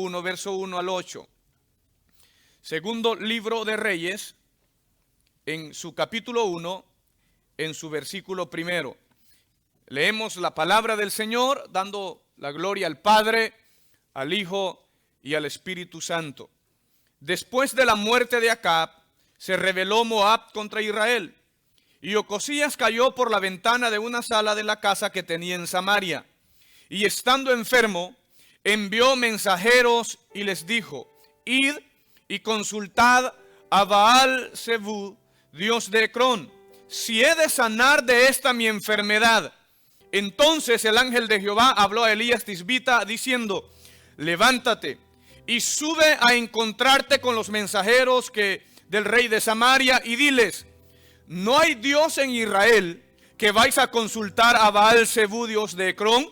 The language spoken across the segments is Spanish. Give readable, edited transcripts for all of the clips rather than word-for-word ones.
1, verso 1 al 8. Segundo libro de Reyes, en su capítulo 1, en su versículo primero. Leemos la palabra del Señor, dando la gloria al Padre, al Hijo y al Espíritu Santo. Después de la muerte de Acab, se rebeló Moab contra Israel, y Ocosías cayó por la ventana de una sala de la casa que tenía en Samaria, y estando enfermo, envió mensajeros y les dijo: id y consultad a Baal-zebub, dios de Ecrón, si he de sanar de esta mi enfermedad. Entonces el ángel de Jehová habló a Elías Tisbita diciendo: levántate y sube a encontrarte con los mensajeros del rey de Samaria y diles: ¿no hay Dios en Israel que vais a consultar a Baal-zebub, dios de Ecrón?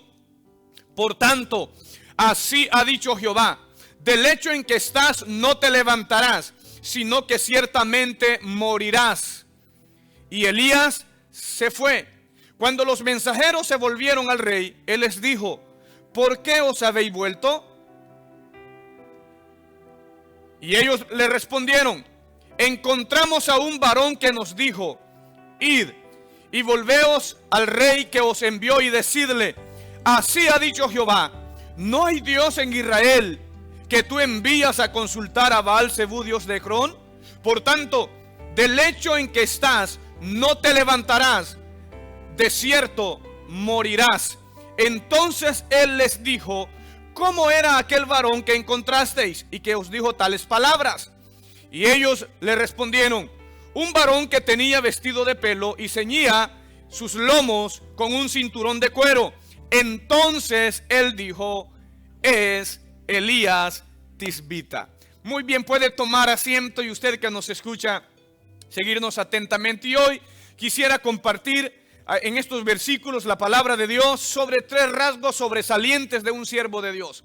Por tanto, así ha dicho Jehová: del lecho en que estás no te levantarás, sino que ciertamente morirás. Y Elías se fue. Cuando los mensajeros se volvieron al rey, él les dijo: ¿por qué os habéis vuelto? Y ellos le respondieron: encontramos a un varón que nos dijo: id y volveos al rey que os envió y decidle: así ha dicho Jehová, ¿no hay Dios en Israel que tú envías a consultar a Baal-zebub, dios de Ecrón? Por tanto, del lecho en que estás no te levantarás, de cierto morirás. Entonces él les dijo: ¿cómo era aquel varón que encontrasteis y que os dijo tales palabras? Y ellos le respondieron: un varón que tenía vestido de pelo y ceñía sus lomos con un cinturón de cuero. Entonces él dijo: es Elías Tisbita. Muy bien, puede tomar asiento, y usted que nos escucha, seguirnos atentamente. Y hoy quisiera compartir en estos versículos la palabra de Dios sobre tres rasgos sobresalientes de un siervo de Dios.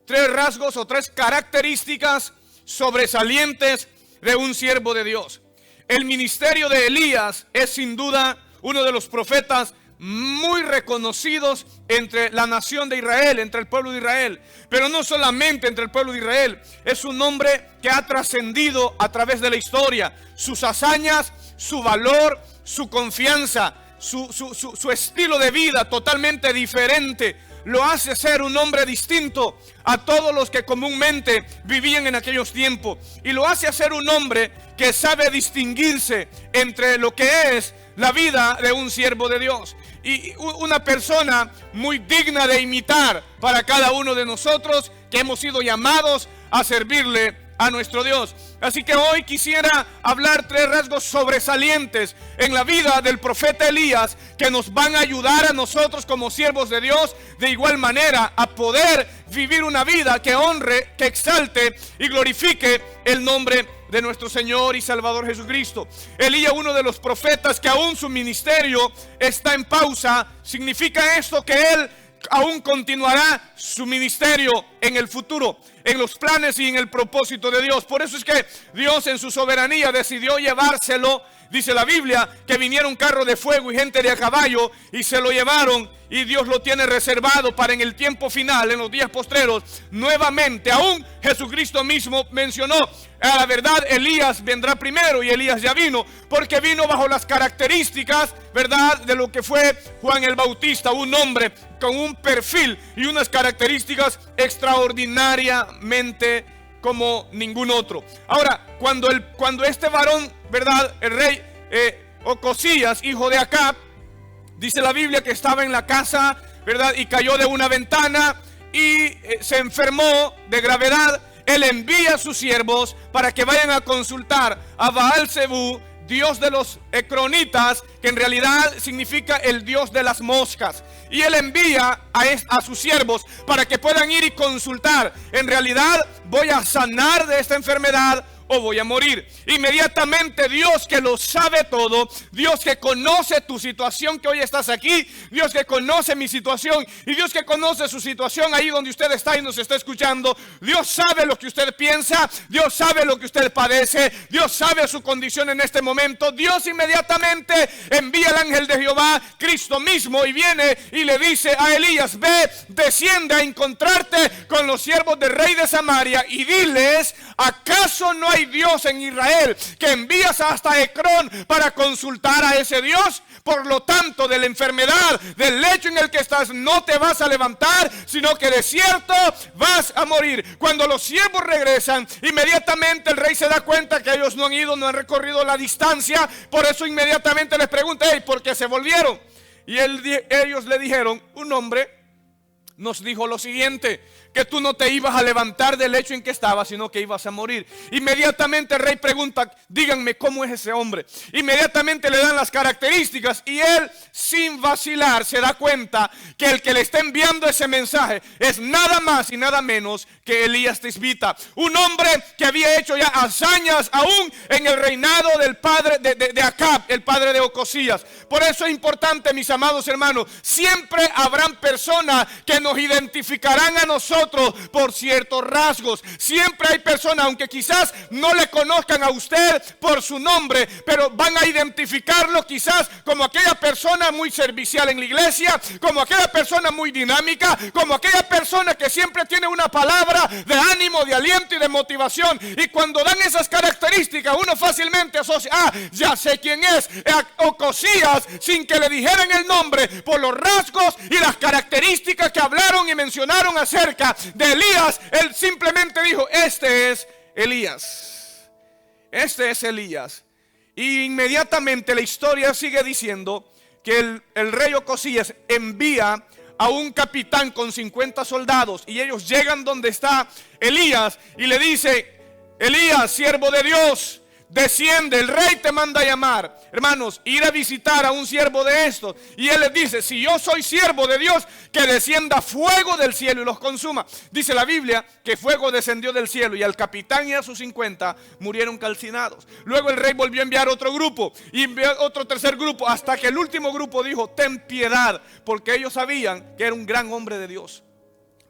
Tres rasgos o tres características sobresalientes de un siervo de Dios. El ministerio de Elías es sin duda uno de los profetas muy reconocidos entre la nación de Israel, entre el pueblo de Israel. Pero no solamente entre el pueblo de Israel, es un hombre que ha trascendido a través de la historia. Sus hazañas, su valor, su confianza, su estilo de vida totalmente diferente lo hace ser un hombre distinto a todos los que comúnmente vivían en aquellos tiempos, y lo hace ser un hombre que sabe distinguirse entre lo que es la vida de un siervo de Dios, y una persona muy digna de imitar para cada uno de nosotros que hemos sido llamados a servirle a nuestro Dios. Así que hoy quisiera hablar tres rasgos sobresalientes en la vida del profeta Elías que nos van a ayudar a nosotros como siervos de Dios de igual manera a poder vivir una vida que honre, que exalte y glorifique el nombre de nuestro Señor y Salvador Jesucristo. Elías, uno de los profetas que aún su ministerio está en pausa, significa esto que él aún continuará su ministerio en el futuro, en los planes y en el propósito de Dios. Por eso es que Dios en su soberanía decidió llevárselo. Dice la Biblia que vinieron carros de fuego y gente de a caballo y se lo llevaron, y Dios lo tiene reservado para en el tiempo final, en los días postreros, nuevamente. Aún Jesucristo mismo mencionó: a la verdad Elías vendrá primero, y Elías ya vino, porque vino bajo las características, verdad, de lo que fue Juan el Bautista, un hombre con un perfil y unas características extraordinariamente como ningún otro. Ahora, cuando este varón, verdad, el rey Ocosías, hijo de Acab, dice la Biblia que estaba en la casa, verdad, y cayó de una ventana y se enfermó de gravedad. Él envía a sus siervos para que vayan a consultar a Baal-zebub, dios de los ecronitas, que en realidad significa el dios de las moscas. Y él envía a sus siervos para que puedan ir y consultar: en realidad voy a sanar de esta enfermedad o voy a morir. Inmediatamente Dios, que lo sabe todo, Dios que conoce tu situación, que hoy estás aquí, Dios que conoce mi situación y Dios que conoce su situación ahí donde usted está y nos está escuchando. Dios sabe lo que usted piensa, Dios sabe lo que usted padece, Dios sabe su condición en este momento. Dios inmediatamente envía al ángel de Jehová, Cristo mismo, y viene y le dice a Elías: ve, desciende a encontrarte con los siervos del rey de Samaria y diles: ¿acaso no hay Dios en Israel, que envías hasta Ecrón para consultar a ese Dios? Por lo tanto, de la enfermedad, del lecho en el que estás, no te vas a levantar, sino que de cierto vas a morir. Cuando los siervos regresan, inmediatamente el rey se da cuenta que ellos no han ido, no han recorrido la distancia. Por eso inmediatamente les pregunta: hey, ¿por qué se volvieron? Y ellos le dijeron: un hombre nos dijo lo siguiente, que tú no te ibas a levantar del lecho en que estabas, sino que ibas a morir. Inmediatamente el rey pregunta: díganme cómo es ese hombre. Inmediatamente le dan las características y él, sin vacilar, se da cuenta que el que le está enviando ese mensaje es nada más y nada menos que Elías Tisbita, un hombre que había hecho ya hazañas aún en el reinado del padre de Acab, el padre de Ocosías. Por eso es importante, mis amados hermanos, siempre habrán personas que nos identificarán a nosotros por ciertos rasgos. Siempre hay personas, aunque quizás no le conozcan a usted por su nombre, pero van a identificarlo quizás como aquella persona muy servicial en la iglesia, como aquella persona muy dinámica, como aquella persona que siempre tiene una palabra de ánimo, de aliento y de motivación. Y cuando dan esas características, uno fácilmente asocia: ah, ya sé quién es, Ocosías, sin que le dijeran el nombre, por los rasgos y las características que hablaron y mencionaron acerca de Elías. Él simplemente dijo: este es Elías, este es Elías. Y inmediatamente la historia sigue diciendo que el rey Ocosías envía a un capitán con 50 soldados y ellos llegan donde está Elías y le dice: Elías, siervo de Dios, desciende, el rey te manda a llamar. Hermanos, ir a visitar a un siervo de estos, y él les dice: si yo soy siervo de Dios, que descienda fuego del cielo y los consuma. Dice la Biblia que fuego descendió del cielo y al capitán y a sus 50 murieron calcinados. Luego el rey volvió a enviar otro grupo y envió otro tercer grupo, hasta que el último grupo dijo: ten piedad, porque ellos sabían que era un gran hombre de Dios.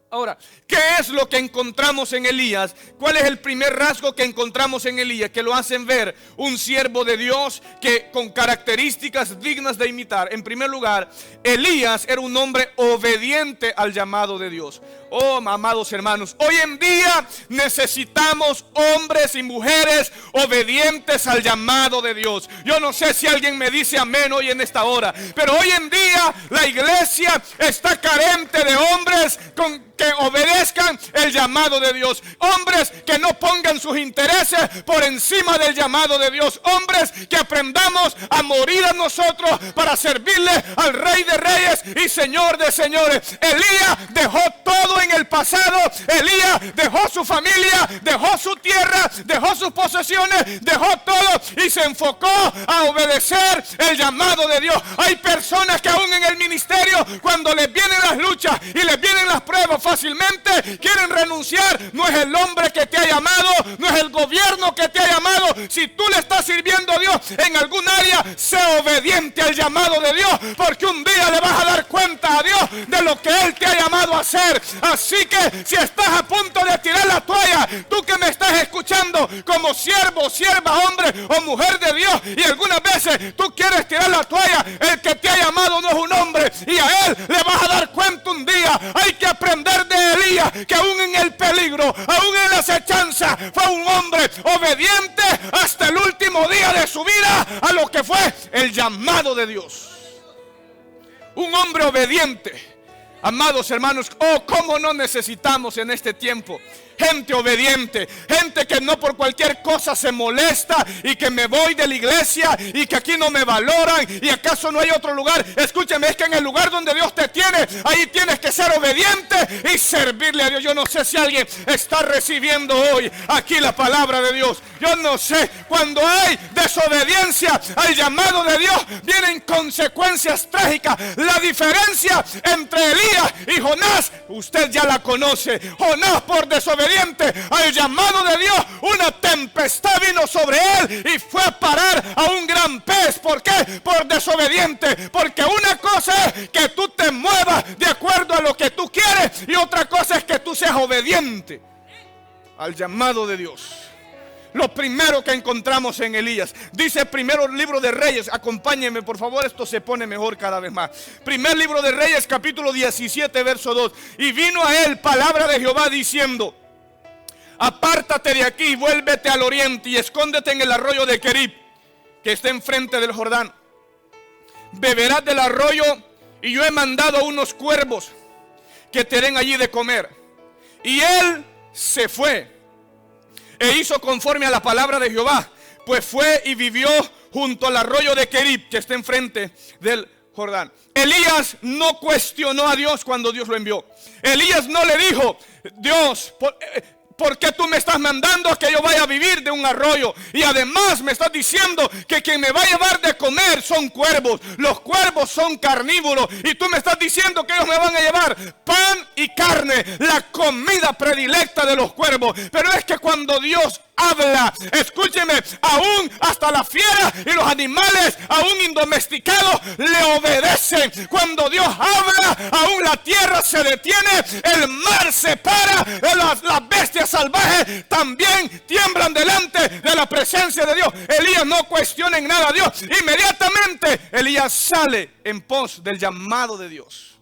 Ahora, ¿qué es lo que encontramos en Elías? ¿Cuál es el primer rasgo que encontramos en Elías que lo hacen ver un siervo de Dios que con características dignas de imitar? En primer lugar, Elías era un hombre obediente al llamado de Dios. Oh, amados hermanos, hoy en día necesitamos hombres y mujeres obedientes al llamado de Dios. Yo no sé si alguien me dice amén hoy en esta hora, pero hoy en día la iglesia está carente de hombres que obedezcan el llamado de Dios. Hombres que no pongan sus intereses por encima del llamado de Dios. Hombres que aprendamos a morir a nosotros para servirle al Rey de Reyes y Señor de Señores. Elías dejó todo en el pasado. Elías dejó su familia, dejó su tierra, dejó sus posesiones, dejó todo y se enfocó a obedecer el llamado de Dios. Hay personas que aún en el ministerio, cuando les vienen las luchas y les vienen las pruebas, fácilmente quieren renunciar. No es el hombre que te ha llamado, no es el gobierno que te ha llamado. Si tú le estás sirviendo a Dios en algún área, sé obediente al llamado de Dios, porque un día le vas a dar cuenta a Dios de lo que Él te ha llamado a hacer. Así que si estás a punto de tirar la toalla, tú que me estás escuchando como siervo, sierva, hombre o mujer de Dios, y algunas veces tú quieres tirar la toalla, el que te ha llamado no es un hombre, y a Él le vas a dar cuenta un día. Hay que aprender de Elías, que aún en el peligro, aún en la acechanza, fue un hombre obediente hasta el último día de su vida a lo que fue el llamado de Dios. Un hombre obediente. Amados hermanos, oh, cómo no necesitamos en este tiempo gente obediente, gente que no por cualquier cosa se molesta y que me voy de la iglesia y que aquí no me valoran y acaso no hay otro lugar. Escúcheme, es que en el lugar donde Dios te tiene, ahí tienes que ser obediente y servirle a Dios. Yo no sé si alguien está recibiendo hoy aquí la palabra de Dios. Yo no sé, cuando hay desobediencia al llamado de Dios, vienen consecuencias trágicas. La diferencia entre Elías y Jonás, usted ya la conoce. Jonás, por desobedecer desobediente al llamado de Dios, una tempestad vino sobre él y fue a parar a un gran pez. ¿Por qué? Por desobediente. Porque una cosa es que tú te muevas de acuerdo a lo que tú quieres y otra cosa es que tú seas obediente al llamado de Dios. Lo primero que encontramos en Elías, dice primero libro de Reyes, acompáñenme por favor, esto se pone mejor cada vez más. Primer libro de Reyes, capítulo 17, verso 2. Y vino a él palabra de Jehová diciendo: apártate de aquí, vuélvete al oriente y escóndete en el arroyo de Querib, que está enfrente del Jordán. Beberás del arroyo y yo he mandado a unos cuervos que te den allí de comer. Y él se fue e hizo conforme a la palabra de Jehová, pues fue y vivió junto al arroyo de Querib, que está enfrente del Jordán. Elías no cuestionó a Dios cuando Dios lo envió. Elías no le dijo: Dios, ¿por qué tú me estás mandando a que yo vaya a vivir de un arroyo? Y además me estás diciendo que quien me va a llevar de comer son cuervos. Los cuervos son carnívoros. Y tú me estás diciendo que ellos me van a llevar pan y carne, la comida predilecta de los cuervos. Pero es que cuando Dios habla, escúcheme, aún hasta la fiera y los animales aún indomesticados le obedecen. Cuando Dios habla, aún la tierra se detiene, el mar se para, las bestias salvajes también tiemblan delante de la presencia de Dios. Elías no cuestiona en nada a Dios. Inmediatamente Elías sale en pos del llamado de Dios.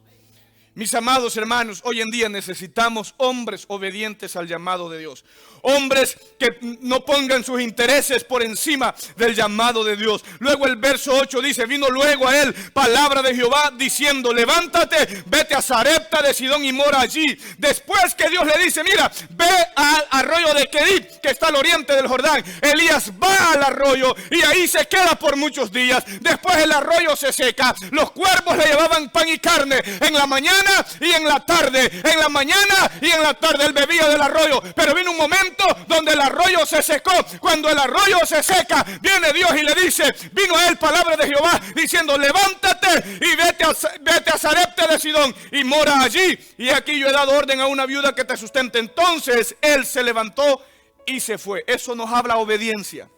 Mis amados hermanos, hoy en día necesitamos hombres obedientes al llamado de Dios. Hombres que no pongan sus intereses por encima del llamado de Dios. Luego el verso 8 dice: vino luego a él palabra de Jehová diciendo: levántate, vete a Sarepta de Sidón y mora allí. Después que Dios le dice: mira, ve al arroyo de Querib, que está al oriente del Jordán. Elías va al arroyo y ahí se queda por muchos días. Después el arroyo se seca. Los cuervos le llevaban pan y carne en la mañana y en la tarde. En la mañana y en la tarde él bebía del arroyo. Pero vino un momento donde el arroyo se secó. Cuando el arroyo se seca, viene Dios y le dice: vino a él palabra de Jehová diciendo: levántate y vete a Sarepta de Sidón y mora allí. Y aquí yo he dado orden a una viuda que te sustente. Entonces él se levantó y se fue. Eso nos habla obediencia.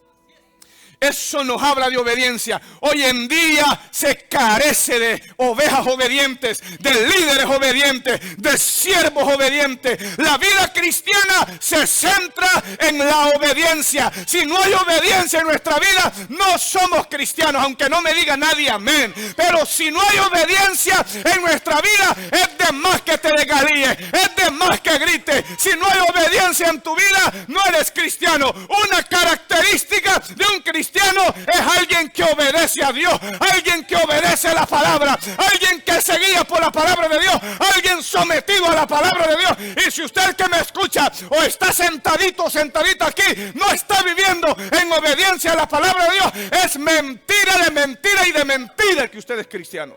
Eso nos habla de obediencia. Hoy en día se carece de ovejas obedientes, de líderes obedientes, de siervos obedientes. La vida cristiana se centra en la obediencia. Si no hay obediencia en nuestra vida, no somos cristianos, aunque no me diga nadie amén. Pero si no hay obediencia en nuestra vida, es de más que te desgalíes, es de más que grites. Si no hay obediencia en tu vida, no eres cristiano. Una característica de un cristiano es alguien que obedece a Dios, alguien que obedece a la palabra, alguien que se guía por la palabra de Dios, alguien sometido a la palabra de Dios. Y si usted que me escucha o está sentadito, sentadita aquí, no está viviendo en obediencia a la palabra de Dios, es mentira de mentira y de mentira que usted es cristiano.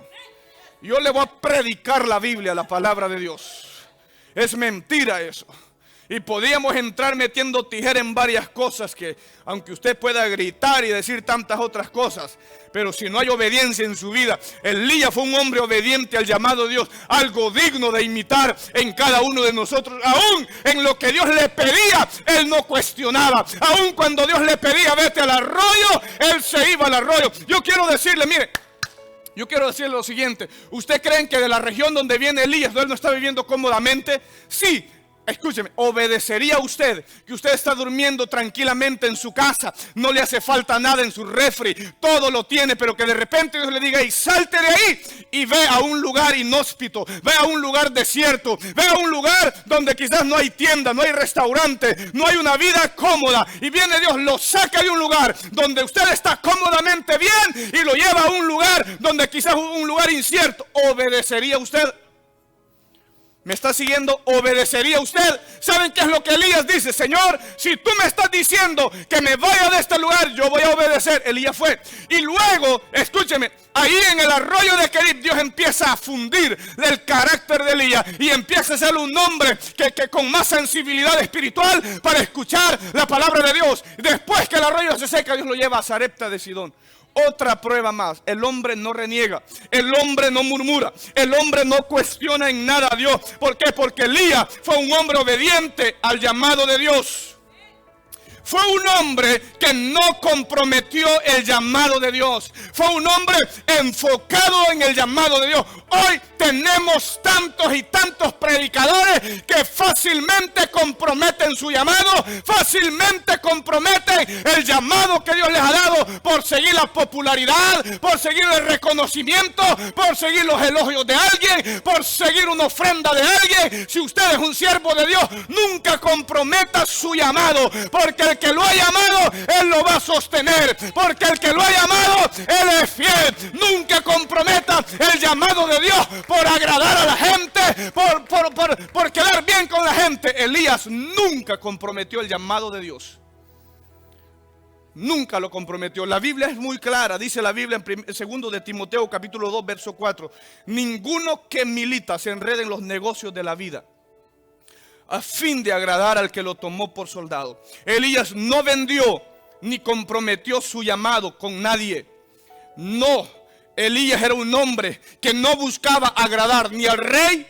Yo le voy a predicar la Biblia, la palabra de Dios. Es mentira eso. Y podríamos entrar metiendo tijera en varias cosas que, aunque usted pueda gritar y decir tantas otras cosas, pero si no hay obediencia en su vida. Elías fue un hombre obediente al llamado de Dios, algo digno de imitar en cada uno de nosotros. Aún en lo que Dios le pedía, él no cuestionaba. Aún cuando Dios le pedía vete al arroyo, él se iba al arroyo. Yo quiero decirle, mire, yo quiero decirle lo siguiente: ¿usted cree que de la región donde viene Elías, él no está viviendo cómodamente? Sí. Escúcheme, ¿obedecería usted que usted está durmiendo tranquilamente en su casa? No le hace falta nada en su refri, todo lo tiene, pero que de repente Dios le diga: y salte de ahí y ve a un lugar inhóspito, ve a un lugar desierto, ve a un lugar donde quizás no hay tienda, no hay restaurante, no hay una vida cómoda, y viene Dios, lo saca de un lugar donde usted está cómodamente bien y lo lleva a un lugar donde quizás un lugar incierto? ¿Obedecería usted? ¿Me está siguiendo? ¿Obedecería usted? ¿Saben qué es lo que Elías dice? Señor, si tú me estás diciendo que me vaya de este lugar, yo voy a obedecer. Elías fue. Y luego, escúcheme, ahí en el arroyo de Querib, Dios empieza a fundir el carácter de Elías y empieza a ser un hombre que con más sensibilidad espiritual para escuchar la palabra de Dios. Después que el arroyo se seca, Dios lo lleva a Sarepta de Sidón. Otra prueba más: el hombre no reniega, el hombre no murmura, el hombre no cuestiona en nada a Dios. ¿Por qué? Porque Elías fue un hombre obediente al llamado de Dios. Fue un hombre que no comprometió el llamado de Dios. Fue un hombre enfocado en el llamado de Dios. Hoy tenemos tantos y tantos predicadores que fácilmente comprometen su llamado, fácilmente comprometen el llamado que Dios les ha dado por seguir la popularidad, por seguir el reconocimiento, por seguir los elogios de alguien, por seguir una ofrenda de alguien. Si usted es un siervo de Dios, nunca comprometa su llamado, porque el que lo ha llamado, Él lo va a sostener, porque el que lo ha llamado, Él es fiel. Nunca comprometa el llamado de Dios por agradar a la gente, por quedar bien con la gente. Elías nunca comprometió el llamado de Dios. Nunca lo comprometió. La Biblia es muy clara. Dice la Biblia en 2 de Timoteo capítulo 2 verso 4: ninguno que milita se enrede en los negocios de la vida a fin de agradar al que lo tomó por soldado. Elías no vendió ni comprometió su llamado con nadie. No, Elías era un hombre que no buscaba agradar ni al rey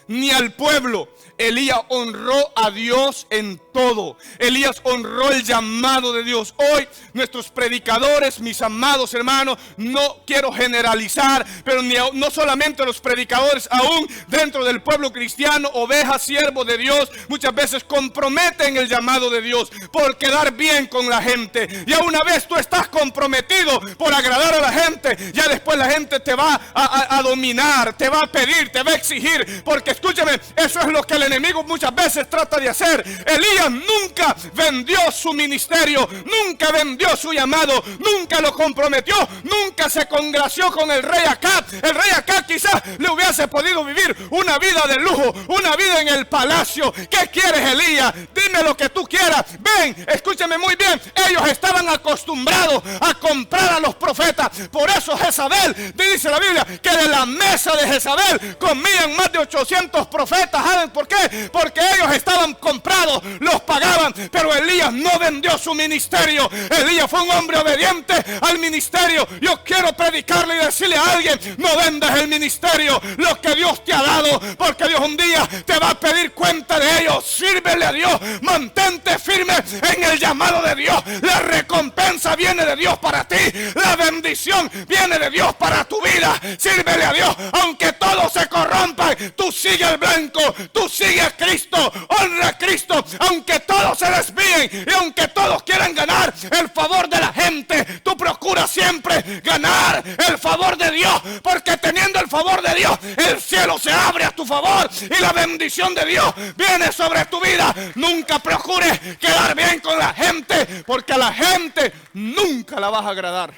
ni al pueblo. Elías honró a Dios en todo. Elías honró el llamado de Dios. Hoy nuestros predicadores, mis amados hermanos, no quiero generalizar, pero no solamente los predicadores, aún dentro del pueblo cristiano, ovejas, siervos de Dios, muchas veces comprometen el llamado de Dios por quedar bien con la gente. Ya una vez tú estás comprometido por agradar a la gente, ya después la gente te va a dominar, te va a pedir, te va a exigir, porque escúchame, eso es lo que el enemigo muchas veces trata de hacer. Elías nunca vendió su ministerio, nunca vendió su llamado, nunca lo comprometió, nunca se congració con el rey Acab. El rey Acab quizás le hubiese podido vivir una vida de lujo, una vida en el palacio. ¿Qué quieres, Elías? Dime lo que tú quieras. Ven, escúchame muy bien. Ellos estaban acostumbrados a comprar a los profetas. Por eso Jezabel, dice la Biblia, que de la mesa de Jezabel comían más de 800 profetas. ¿Saben por qué? Porque ellos estaban comprados, los pagaban. Pero Elías no vendió su ministerio. Elías fue un hombre obediente al ministerio. Yo quiero predicarle y decirle a alguien: no vendas el ministerio, lo que Dios te ha dado, porque Dios un día te va a pedir cuenta de ello. Sírvele a Dios, mantente firme en el llamado de Dios. La recompensa viene de Dios para ti, la bendición viene de Dios para tu vida. Sírvele a Dios, aunque todo se corrompa, tú sigue el blanco, tú sigue a Cristo, honra a Cristo, aunque todos se desvíen y aunque todos quieran ganar el favor de la gente, tú procura siempre ganar el favor de Dios, porque teniendo el favor de Dios, el cielo se abre a tu favor y la bendición de Dios viene sobre tu vida. Nunca procures quedar bien con la gente, porque a la gente nunca la vas a agradar.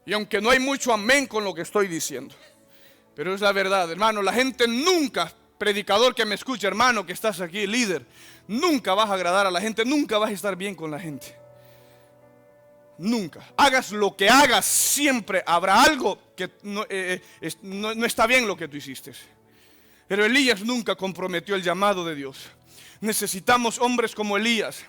Y aunque no hay mucho amén con lo que estoy diciendo, pero es la verdad, hermano, la gente nunca, predicador que me escucha, hermano que estás aquí, líder, nunca vas a agradar a la gente, nunca vas a estar bien con la gente. Nunca. Hagas lo que hagas, siempre habrá algo que no está bien lo que tú hiciste. Pero Elías nunca comprometió el llamado de Dios. Necesitamos hombres como Elías.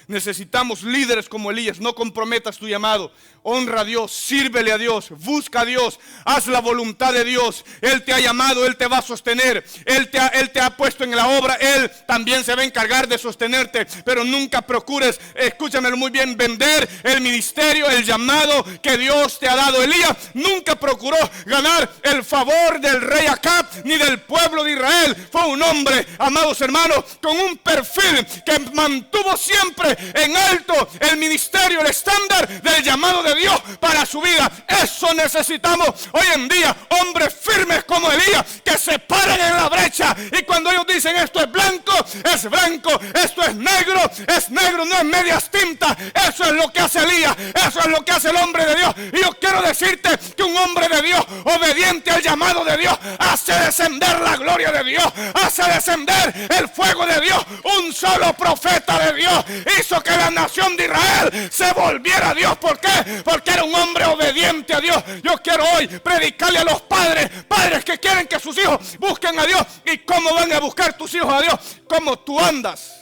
Necesitamos líderes como Elías. No comprometas tu llamado. Honra a Dios, sírvele a Dios, busca a Dios, haz la voluntad de Dios. Él te ha llamado, Él te va a sostener. Él te ha puesto en la obra, Él también se va a encargar de sostenerte. Pero nunca procures, escúchamelo muy bien, vender el ministerio, el llamado que Dios te ha dado. Elías nunca procuró ganar el favor del rey Acab ni del pueblo de Israel. Fue un hombre, amados hermanos, con un perfil que mantuvo siempre en alto el ministerio, el estándar del llamado de Dios para su vida. Eso necesitamos hoy en día, hombres firmes como Elías, que se paren en la brecha y cuando ellos dicen esto es blanco, esto es negro, no es medias tintas. Eso es lo que hace Elías, eso es lo que hace el hombre de Dios. Y yo quiero decirte que un hombre de Dios, obediente al llamado de Dios, hace descender la gloria de Dios, hace descender el fuego de Dios. Un solo profeta de Dios hizo que la nación de Israel se volviera a Dios. ¿Por qué? Porque era un hombre obediente a Dios. Yo quiero hoy predicarle a los padres que quieren que sus hijos busquen a Dios. ¿Y cómo van a buscar tus hijos a Dios? Como tú andas.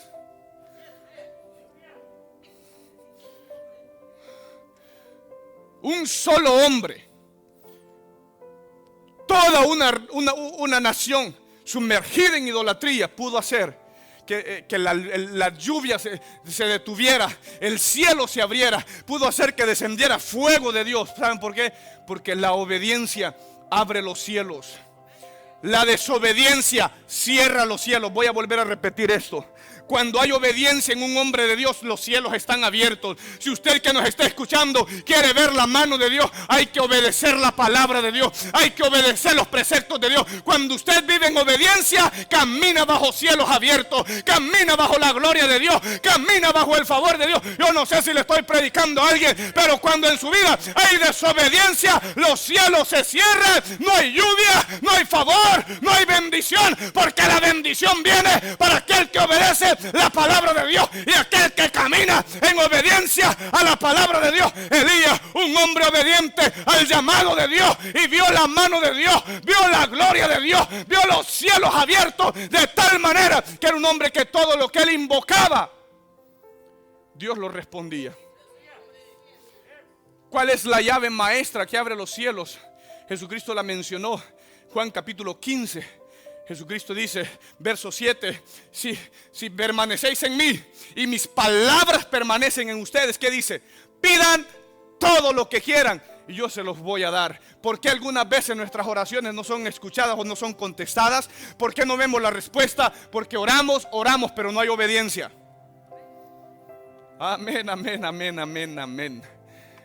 un solo hombre, toda una nación sumergida en idolatría pudo hacer que la lluvia se detuviera, el cielo se abriera, pudo hacer que descendiera fuego de Dios. ¿Saben por qué? Porque la obediencia abre los cielos, la desobediencia cierra los cielos. Voy a volver a repetir esto. Cuando hay obediencia en un hombre de Dios, los cielos están abiertos. Si usted que nos está escuchando quiere ver la mano de Dios, hay que obedecer la palabra de Dios, hay que obedecer los preceptos de Dios. Cuando usted vive en obediencia, camina bajo cielos abiertos, camina bajo la gloria de Dios, camina bajo el favor de Dios. Yo no sé si le estoy predicando a alguien, pero cuando en su vida hay desobediencia, los cielos se cierran, no hay lluvia, no hay favor, no hay bendición, porque la bendición viene para aquel que obedece la palabra de Dios y aquel que camina en obediencia a la palabra de Dios. Elías, un hombre obediente al llamado de Dios, y vio la mano de Dios, vio la gloria de Dios, vio los cielos abiertos, de tal manera que era un hombre que todo lo que él invocaba, Dios lo respondía. ¿Cuál es la llave maestra que abre los cielos? Jesucristo la mencionó, Juan capítulo 15. Jesucristo dice, verso 7, si permanecéis en mí y mis palabras permanecen en ustedes, ¿qué dice? Pidan todo lo que quieran y yo se los voy a dar. ¿Por qué algunas veces nuestras oraciones no son escuchadas o no son contestadas? ¿Por qué no vemos la respuesta? Porque oramos, pero no hay obediencia. Amén, amén, amén, amén, amén.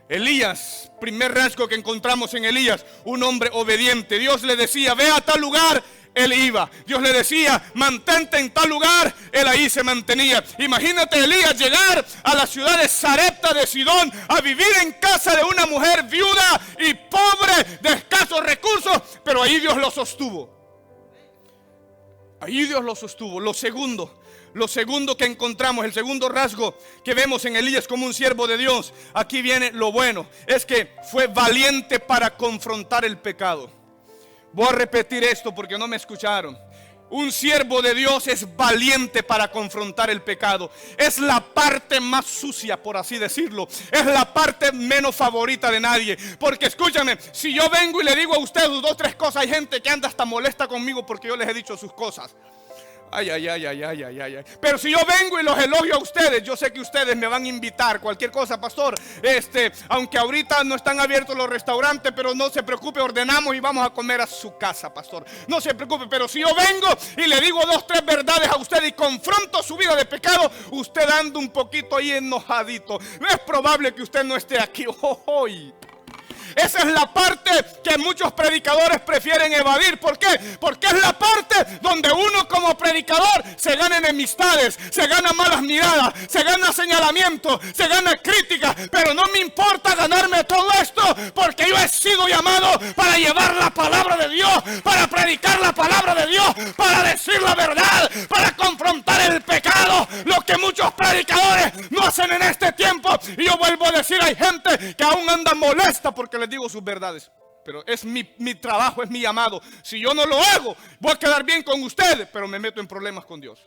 Elías, primer rasgo que encontramos en Elías, un hombre obediente. Dios le decía, ve a tal lugar, él iba. Dios le decía, mantente en tal lugar, él ahí se mantenía. Imagínate Elías llegar a la ciudad de Sarepta de Sidón, a vivir en casa de una mujer viuda y pobre, de escasos recursos, pero ahí Dios lo sostuvo. Ahí Dios lo sostuvo. Lo segundo que encontramos, el segundo rasgo que vemos en Elías como un siervo de Dios, aquí viene lo bueno, es que fue valiente para confrontar el pecado. Voy a repetir esto porque no me escucharon. Un siervo de Dios es valiente para confrontar el pecado. Es la parte más sucia, por así decirlo. Es la parte menos favorita de nadie. Porque escúchame, si yo vengo y le digo a ustedes 2 o 3 cosas, hay gente que anda hasta molesta conmigo porque yo les he dicho sus cosas. Ay. Pero si yo vengo y los elogio a ustedes, yo sé que ustedes me van a invitar cualquier cosa, pastor. Aunque ahorita no están abiertos los restaurantes, pero no se preocupe, ordenamos y vamos a comer a su casa, pastor. No se preocupe, pero si yo vengo y le digo 2 o 3 verdades a usted y confronto su vida de pecado, usted anda un poquito ahí enojadito. No es probable que usted no esté aquí hoy. Esa es la parte que muchos predicadores prefieren evadir. ¿Por qué? Porque es la parte donde uno como predicador se gana enemistades, se gana malas miradas, se gana señalamiento, se gana crítica. Pero no me importa ganarme todo esto, porque yo he sido llamado para llevar la palabra de Dios, para predicar la palabra de Dios, para decir la verdad, para confrontar el pecado. Lo que muchos predicadores no hacen en este tiempo. Y yo vuelvo a decir, hay gente que aún anda molesta porque les digo sus verdades, pero es mi trabajo, es mi llamado. Si yo no lo hago, voy a quedar bien con ustedes, pero me meto en problemas con Dios.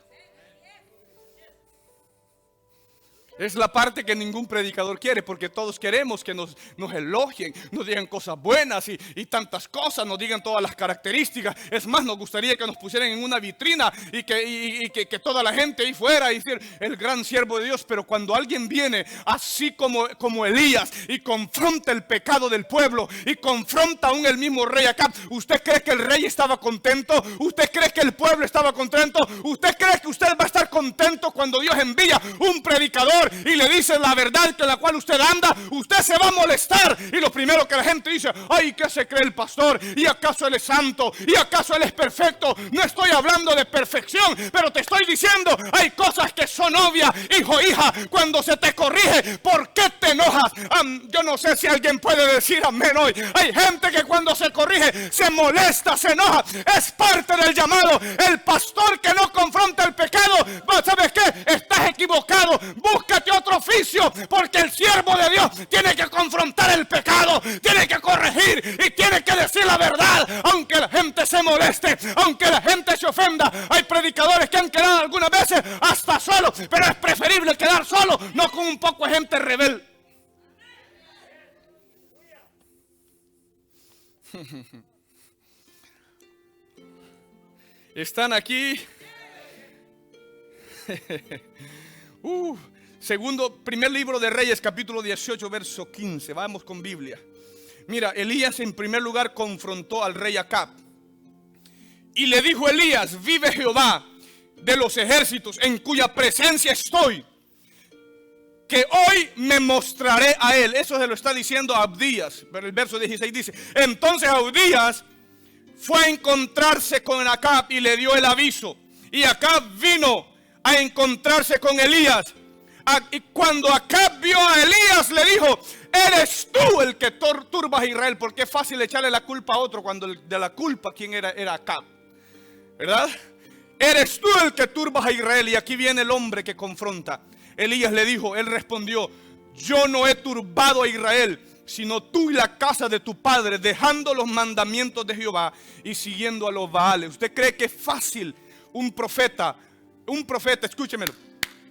Es la parte que ningún predicador quiere, porque todos queremos que nos elogien, nos digan cosas buenas y tantas cosas, nos digan todas las características. Es más, nos gustaría que nos pusieran en una vitrina y que toda la gente ahí fuera y decir, el gran siervo de Dios. Pero cuando alguien viene así como Elías y confronta el pecado del pueblo y confronta aún el mismo rey Acab, ¿usted cree que el rey estaba contento? ¿Usted cree que el pueblo estaba contento? ¿Usted cree que usted va a estar contento cuando Dios envía un predicador y le dice la verdad con la cual usted anda? Usted se va a molestar. Y lo primero que la gente dice, ay, ¿qué se cree el pastor? ¿Y acaso él es santo? ¿Y acaso él es perfecto? No estoy hablando de perfección, pero te estoy diciendo, hay cosas que son obvias. Hijo, hija, cuando se te corrige, ¿por qué te enojas? Yo no sé si alguien puede decir amén hoy. Hay gente que cuando se corrige se molesta, se enoja. Es parte del llamado. El pastor que no confronta el pecado, ¿sabes qué? Estás equivocado. Búscate otro oficio, porque el siervo de Dios tiene que confrontar el pecado, tiene que corregir y tiene que decir la verdad, aunque la gente se moleste, aunque la gente se ofenda. Hay predicadores que han quedado algunas veces hasta solos, pero es preferible quedar solo, no con un poco de gente rebelde. ¿Están aquí? Primer libro de Reyes, capítulo 18, verso 15. Vamos con Biblia. Mira, Elías en primer lugar confrontó al rey Acab. Y le dijo Elías: vive Jehová de los ejércitos, en cuya presencia estoy, que hoy me mostraré a él. Eso se lo está diciendo a Abdías. Pero el verso 16 dice: entonces Abdías fue a encontrarse con Acab y le dio el aviso. Y Acab vino a encontrarse con Elías. Y cuando Acab vio a Elías, le dijo: eres tú el que turbas a Israel. Porque es fácil echarle la culpa a otro, cuando de la culpa, ¿quién era? Era Acab, ¿verdad? Eres tú el que turbas a Israel. Y aquí viene el hombre que confronta. Elías le dijo, él respondió: yo no he turbado a Israel, sino tú y la casa de tu padre, dejando los mandamientos de Jehová y siguiendo a los Baales. ¿Usted cree que es fácil un profeta, escúchemelo,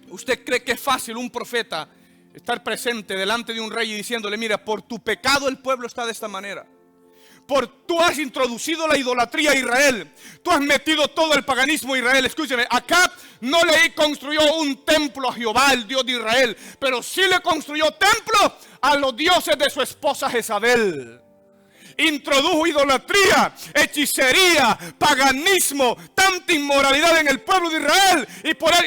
usted cree que es fácil un profeta estar presente delante de un rey y diciéndole: mira, por tu pecado el pueblo está de esta manera? Tú has introducido la idolatría a Israel. Tú has metido todo el paganismo a Israel. Escúcheme, Acab no le construyó un templo a Jehová, el Dios de Israel, pero sí le construyó templo a los dioses de su esposa Jezabel. Introdujo idolatría, hechicería, paganismo, tanta inmoralidad en el pueblo de Israel.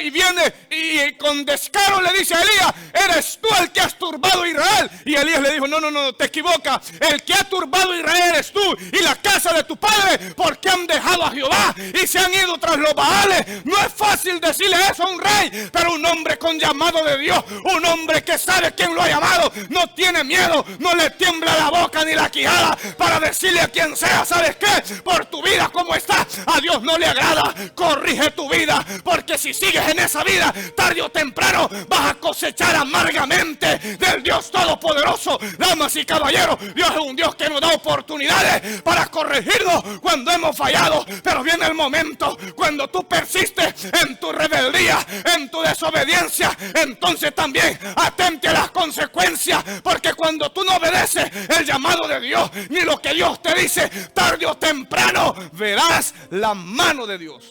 Y viene y con descaro le dice a Elías: eres tú el que has turbado a Israel. Y Elías le dijo: no, te equivocas. El que ha turbado a Israel eres tú y la casa de tu padre, porque han dejado a Jehová y se han ido tras los Baales. No es fácil decirle eso a un rey, pero un hombre con llamado de Dios, un hombre que sabe quién lo ha llamado, no tiene miedo, no le tiembla la boca ni la quijada para decirle a quien sea: ¿sabes qué? Por tu vida como está, a Dios no le agrada. Corrige tu vida, porque si sigues en esa vida, tarde o temprano vas a cosechar amargamente del Dios Todopoderoso. Damas y caballeros, Dios es un Dios que nos da oportunidades para corregirnos cuando hemos fallado. Pero viene el momento cuando tú persistes en tu rebeldía, en tu desobediencia, entonces también atente a las consecuencias, porque cuando tú no obedeces el llamado de Dios, ni lo que Dios te dice, tarde o temprano verás la mano de Dios.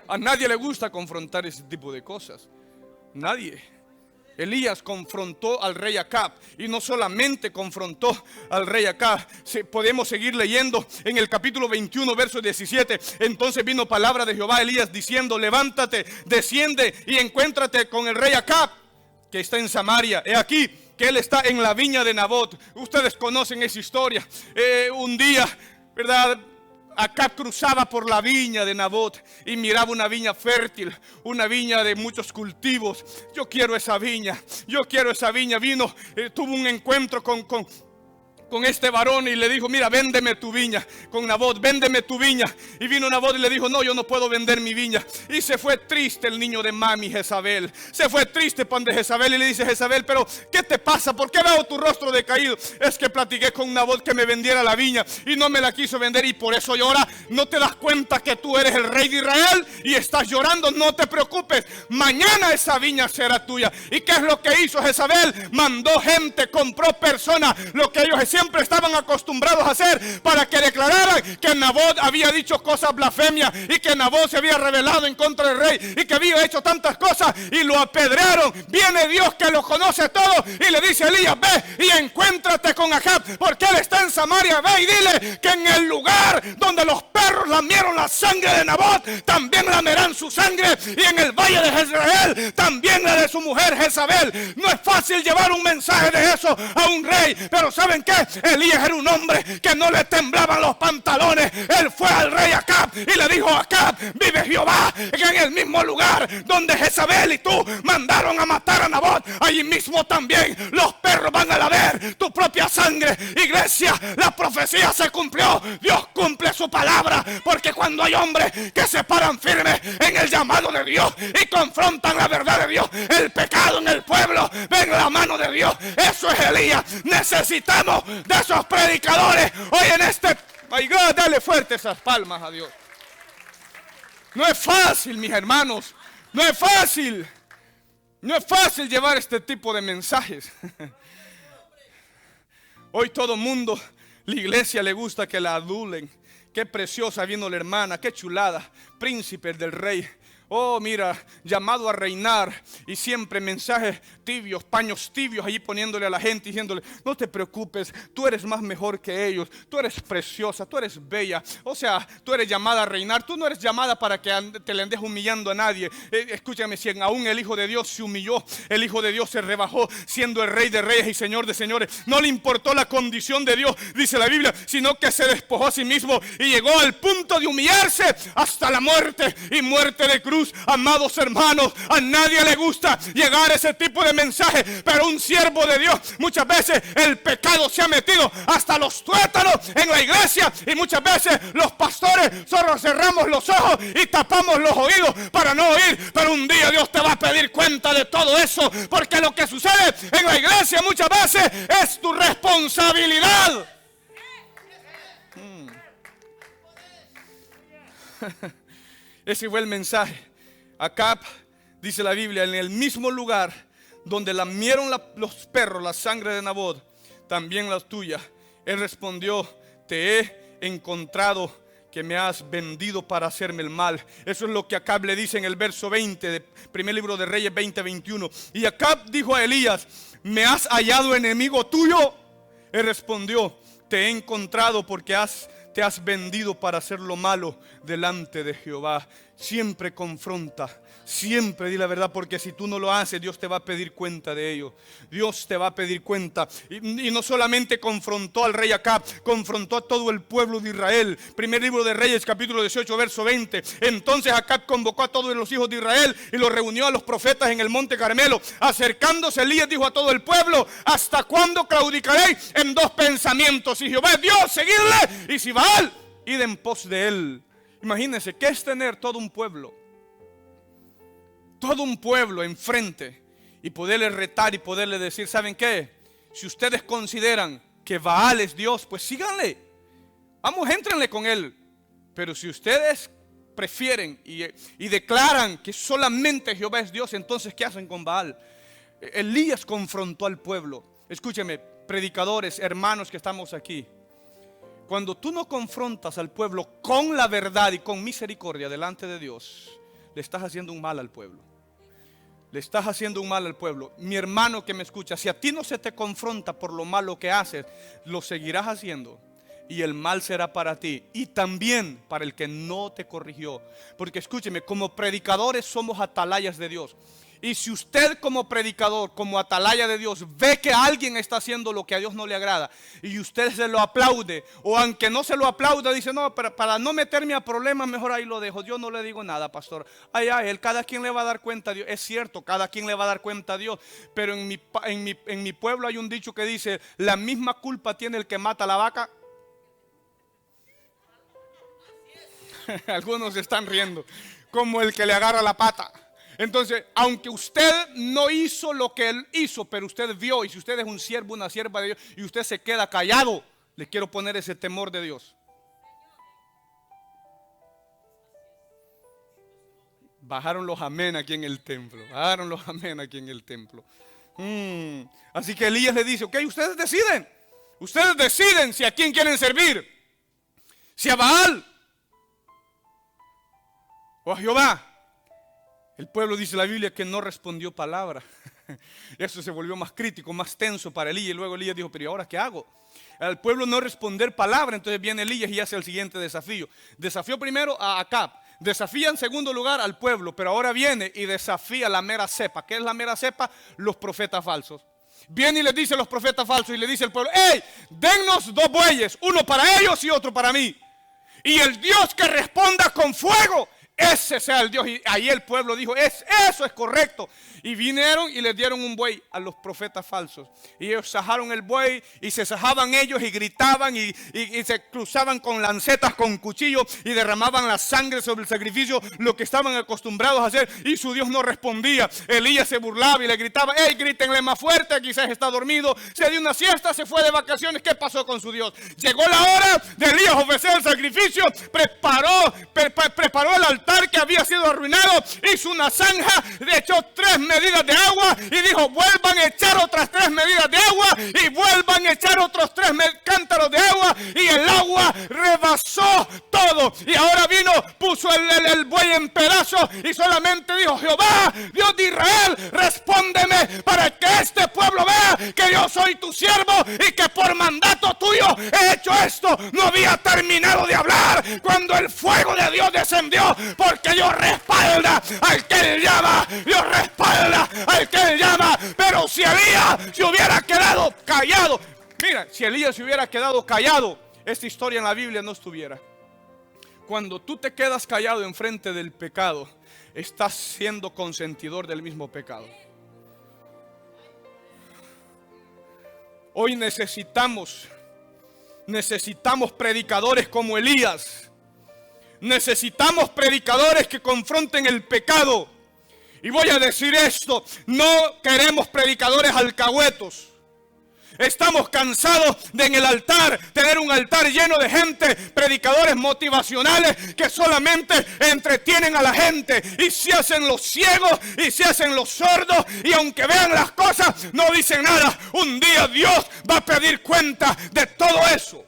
A nadie le gusta confrontar ese tipo de cosas. Nadie. Elías confrontó al rey Acab, y no solamente confrontó al rey Acab. Podemos seguir leyendo en el capítulo 21, verso 17. Entonces vino palabra de Jehová a Elías diciendo: levántate, desciende y encuéntrate con el rey Acab, que está en Samaria. He aquí que él está en la viña de Nabot. Ustedes conocen esa historia. Un día, ¿verdad?, Acab cruzaba por la viña de Nabot y miraba una viña fértil, una viña de muchos cultivos. Yo quiero esa viña, yo quiero esa viña. Vino, tuvo un encuentro con este varón y le dijo: mira, véndeme tu viña. Con Nabot: véndeme tu viña. Y vino Nabot y le dijo: no, yo no puedo vender mi viña. Y se fue triste el niño de mami, Jezabel. Se fue triste pan de Jezabel y le dice: Jezabel, pero ¿qué te pasa? ¿Por qué veo tu rostro decaído? Es que platiqué con Nabot que me vendiera la viña y no me la quiso vender, y por eso llora. ¿No te das cuenta que tú eres el rey de Israel y estás llorando? No te preocupes, mañana esa viña será tuya. ¿Y qué es lo que hizo Jezabel? Mandó gente, compró personas, lo que ellos siempre estaban acostumbrados a hacer, para que declararan que Nabot había dicho cosas blasfemias y que Nabot se había rebelado en contra del rey y que había hecho tantas cosas, y lo apedrearon. Viene Dios que lo conoce todo y le dice a Elías: ve y encuéntrate con Acab, porque él está en Samaria. Ve y dile que en el lugar donde los perros lamieron la sangre de Nabot, también lamerán su sangre, y en el valle de Jezreel también la de su mujer Jezabel. No es fácil llevar un mensaje de eso a un rey, pero ¿saben qué? Elías era un hombre que no le temblaban los pantalones. Él fue al rey Acab y le dijo: Acab, vive Jehová, que en el mismo lugar donde Jezabel y tú mandaron a matar a Nabot, allí mismo también los perros van a lamer tu propia sangre. Iglesia, la profecía se cumplió. Dios cumple su palabra, porque cuando hay hombres que se paran firmes en el llamado de Dios y confrontan la verdad de Dios, el pecado en el pueblo, ven la mano de Dios. Eso es Elías. Necesitamos de esos predicadores hoy en este... My God, dale fuerte esas palmas a Dios. No es fácil, mis hermanos. No es fácil. No es fácil llevar este tipo de mensajes. Hoy todo el mundo La iglesia le gusta que la adulen. Qué preciosa vino la hermana, qué chulada, príncipe del rey. Oh, mira, llamado a reinar, y siempre mensajes tibios, paños tibios allí poniéndole a la gente, diciéndole: no te preocupes, tú eres más mejor que ellos, tú eres preciosa, tú eres bella. O sea, tú eres llamada a reinar, tú no eres llamada para que te le andes humillando a nadie. Escúchame, si aún el Hijo de Dios se humilló, el Hijo de Dios se rebajó, siendo el Rey de Reyes y Señor de Señores. No le importó la condición de Dios, dice la Biblia, sino que se despojó a sí mismo y llegó al punto de humillarse hasta la muerte, y muerte de cruz. Amados hermanos, a nadie le gusta llegar a ese tipo de mensaje, pero un siervo de Dios, muchas veces el pecado se ha metido hasta los tuétanos en la iglesia, y muchas veces los pastores solo cerramos los ojos y tapamos los oídos para no oír. Pero un día Dios te va a pedir cuenta de todo eso, porque lo que sucede en la iglesia muchas veces es tu responsabilidad. Ese fue el mensaje. Acab, dice la Biblia, en el mismo lugar donde lamieron los perros la sangre de Nabot, también la tuya. Él respondió: te he encontrado que me has vendido para hacerme el mal. Eso es lo que Acab le dice en el verso 20 del primer libro de Reyes 20:21. Y Acab dijo a Elías: ¿me has hallado enemigo tuyo? Él respondió: te he encontrado porque te has vendido para hacer lo malo delante de Jehová. Siempre confronta, siempre di la verdad, porque si tú no lo haces, Dios te va a pedir cuenta de ello. Dios te va a pedir cuenta. Y no solamente confrontó al rey Acab, confrontó a todo el pueblo de Israel. Primer libro de Reyes, capítulo 18, verso 20. Entonces Acab convocó a todos los hijos de Israel y los reunió a los profetas en el monte Carmelo. Acercándose Elías dijo a todo el pueblo: ¿hasta cuándo claudicaréis en dos pensamientos? Si Jehová es Dios, seguidle, y si Baal, id en pos de él. Imagínense, ¿qué es tener todo un pueblo enfrente y poderle retar y poderle decir: ¿saben qué? Si ustedes consideran que Baal es Dios, pues síganle, vamos, éntrenle con él. Pero si ustedes prefieren y declaran que solamente Jehová es Dios, entonces ¿qué hacen con Baal? Elías confrontó al pueblo. Escúcheme, predicadores, hermanos que estamos aquí. Cuando tú no confrontas al pueblo con la verdad y con misericordia delante de Dios, le estás haciendo un mal al pueblo. Le estás haciendo un mal al pueblo. Mi hermano que me escucha, si a ti no se te confronta por lo malo que haces, lo seguirás haciendo, y el mal será para ti y también para el que no te corrigió. Porque escúcheme, como predicadores somos atalayas de Dios. Y si usted como predicador, como atalaya de Dios, ve que alguien está haciendo lo que a Dios no le agrada y usted se lo aplaude, o aunque no se lo aplauda, dice: no, para no meterme a problemas, mejor ahí lo dejo, yo no le digo nada, pastor. Ay, él, cada quien le va a dar cuenta a Dios. Es cierto, cada quien le va a dar cuenta a Dios, pero en mi pueblo hay un dicho que dice: la misma culpa tiene el que mata a la vaca. Algunos se están riendo, como el que le agarra la pata. Entonces, aunque usted no hizo lo que él hizo, pero usted vio, y si usted es un siervo, una sierva de Dios, y usted se queda callado, le quiero poner ese temor de Dios. Bajaron los amén aquí en el templo. Bajaron los amén aquí en el templo. Así que Elías le dice: ok, ustedes deciden. Ustedes deciden si a quién quieren servir. Si a Baal o a Jehová. El pueblo, dice la Biblia, que no respondió palabra. Eso se volvió más crítico, más tenso para Elías. Y luego Elías dijo: pero ¿y ahora qué hago? Al pueblo no responder palabra. Entonces viene Elías y hace el siguiente desafío. Desafió primero a Acab. Desafía en segundo lugar al pueblo. Pero ahora viene y desafía la mera cepa. ¿Qué es la mera cepa? Los profetas falsos. Viene y les dice a los profetas falsos y le dice al pueblo: ¡hey! Dennos dos bueyes, uno para ellos y otro para mí. Y el Dios que responda con fuego, ese sea el Dios. Y ahí el pueblo dijo: eso es correcto. Y vinieron y les dieron un buey a los profetas falsos. Y ellos sajaron el buey y se sajaban ellos y gritaban y se cruzaban con lancetas, con cuchillos, y derramaban la sangre sobre el sacrificio, lo que estaban acostumbrados a hacer. Y su Dios no respondía. Elías se burlaba y le gritaba: ¡hey, grítenle más fuerte! Quizás está dormido, se dio una siesta, se fue de vacaciones. ¿Qué pasó con su Dios? Llegó la hora de Elías ofrecer el sacrificio. Preparó el altar. altar que había sido arruinado, hizo una zanja, le echó 3 medidas de agua y dijo: vuelvan a echar otras 3 medidas de agua y vuelvan a echar otros 3 cántaros de agua, y el agua rebasó todo. Y ahora vino, puso el buey en pedazos y solamente dijo: Jehová, Dios de Israel, respóndeme para que este pueblo vea que yo soy tu siervo y que por mandato tuyo he hecho esto. No había terminado de hablar cuando el fuego de Dios descendió, porque Dios respalda al que él llama, Dios respalda al que él llama. Pero si Elías se hubiera quedado callado, mira, si Elías se hubiera quedado callado, esta historia en la Biblia no estuviera. Cuando tú te quedas callado enfrente del pecado, estás siendo consentidor del mismo pecado. Hoy necesitamos predicadores como Elías. Necesitamos predicadores que confronten el pecado. Y voy a decir esto: no queremos predicadores alcahuetos. Estamos cansados de en el altar tener un altar lleno de gente, predicadores motivacionales que solamente entretienen a la gente y se hacen los ciegos y se hacen los sordos, y aunque vean las cosas no dicen nada. Un día Dios va a pedir cuenta de todo eso.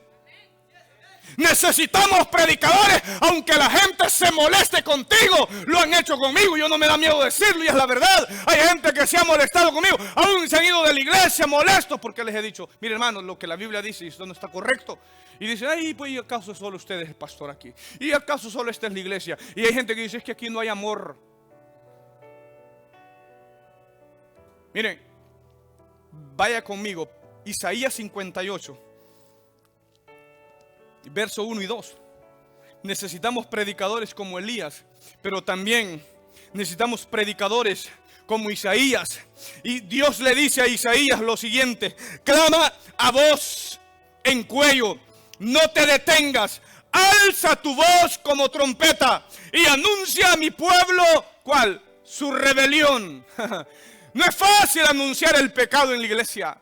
Necesitamos predicadores, aunque la gente se moleste contigo. Lo han hecho conmigo, yo no me da miedo decirlo, y es la verdad. Hay gente que se ha molestado conmigo, aún se han ido de la iglesia molestos porque les he dicho: mire, hermano, lo que la Biblia dice, esto no está correcto. Y dicen: ay, pues, ¿y acaso solo usted es el pastor aquí? ¿Y acaso solo esta es la iglesia? Y hay gente que dice: es que aquí no hay amor. Miren, vaya conmigo, Isaías 58. Verso 1 y 2. Necesitamos predicadores como Elías, pero también necesitamos predicadores como Isaías. Y Dios le dice a Isaías lo siguiente: clama a voz en cuello, no te detengas, alza tu voz como trompeta y anuncia a mi pueblo, ¿cuál? Su rebelión. No es fácil anunciar el pecado en la iglesia.